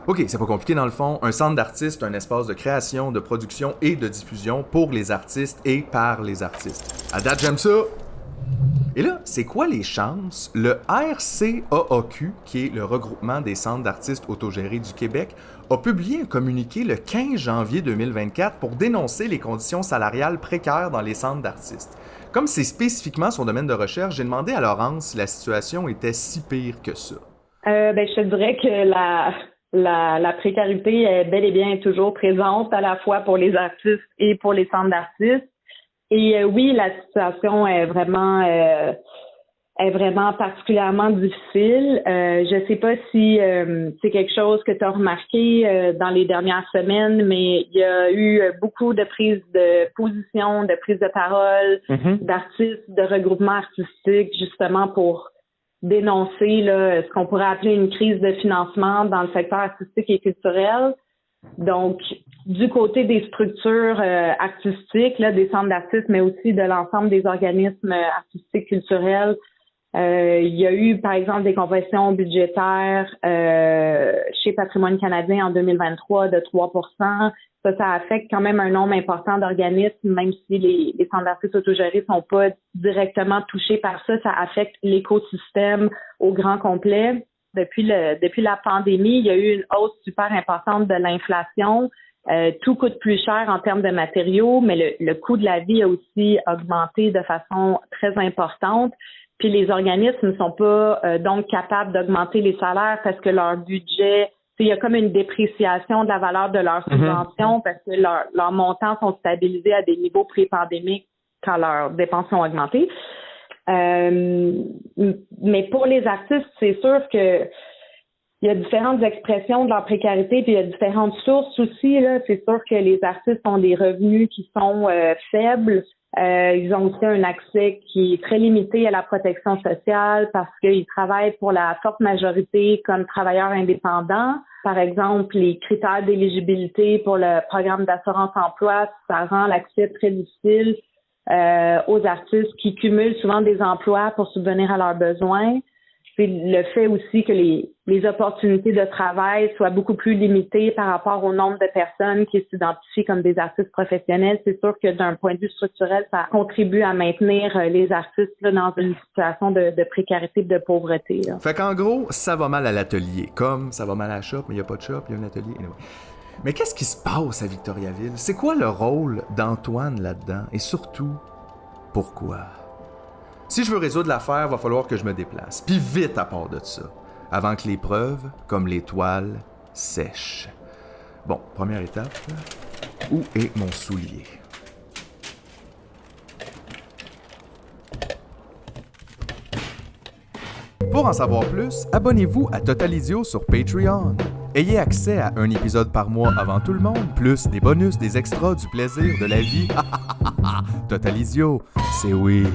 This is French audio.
OK, c'est pas compliqué dans le fond. Un centre d'artistes, un espace de création, de production et de diffusion pour les artistes et par les artistes. À date, j'aime ça! Et là, c'est quoi les chances? Le RCAAQ, qui est le regroupement des centres d'artistes autogérés du Québec, a publié un communiqué le 15 janvier 2024 pour dénoncer les conditions salariales précaires dans les centres d'artistes. Comme c'est spécifiquement son domaine de recherche, j'ai demandé à Laurence si la situation était si pire que ça. Je te dirais que la précarité est bel et bien toujours présente à la fois pour les artistes et pour les centres d'artistes. Et oui, la situation est vraiment particulièrement difficile. Je sais pas si c'est quelque chose que tu as remarqué dans les dernières semaines, mais il y a eu beaucoup de prises de position, de prises de parole, d'artistes, de regroupements artistiques, justement pour dénoncer là, ce qu'on pourrait appeler une crise de financement dans le secteur artistique et culturel. Donc, du côté des structures artistiques, là, des centres d'artistes, mais aussi de l'ensemble des organismes artistiques culturels, il y a eu, par exemple, des compressions budgétaires chez Patrimoine canadien en 2023 de 3%. Ça affecte quand même un nombre important d'organismes, même si les centres d'artistes autogérés sont pas directement touchés par ça. Ça affecte l'écosystème au grand complet. Depuis la pandémie, il y a eu une hausse super importante de l'inflation. Tout coûte plus cher en termes de matériaux, mais le coût de la vie a aussi augmenté de façon très importante. Puis les organismes ne sont pas donc capables d'augmenter les salaires parce que leur budget, il y a comme une dépréciation de la valeur de leurs subventions parce que leurs montants sont stabilisés à des niveaux pré-pandémiques quand leurs dépenses ont augmenté. Mais pour les artistes, c'est sûr que il y a différentes expressions de leur précarité, puis il y a différentes sources aussi. Là, c'est sûr que les artistes ont des revenus qui sont faibles. Ils ont aussi un accès qui est très limité à la protection sociale parce qu'ils travaillent pour la forte majorité comme travailleurs indépendants. Par exemple, les critères d'éligibilité pour le programme d'assurance-emploi, ça rend l'accès très difficile aux artistes qui cumulent souvent des emplois pour subvenir à leurs besoins. C'est le fait aussi que les opportunités de travail soient beaucoup plus limitées par rapport au nombre de personnes qui s'identifient comme des artistes professionnels. C'est sûr que d'un point de vue structurel, ça contribue à maintenir les artistes là, dans une situation de précarité et de pauvreté. Là. Fait qu'en gros, ça va mal à l'atelier. Comme ça va mal à la shop, mais il n'y a pas de shop, il y a un atelier. Anyway. Mais qu'est-ce qui se passe à Victoriaville? C'est quoi le rôle d'Antoine là-dedans? Et surtout, pourquoi? Si je veux résoudre l'affaire, va falloir que je me déplace. Puis vite à part de ça. Avant que les preuves, comme les toiles, sèchent. Bon, première étape. Où est mon soulier? Pour en savoir plus, abonnez-vous à Totalidio sur Patreon. Ayez accès à un épisode par mois avant tout le monde, plus des bonus, des extras, du plaisir, de la vie. Totalidio, c'est oui.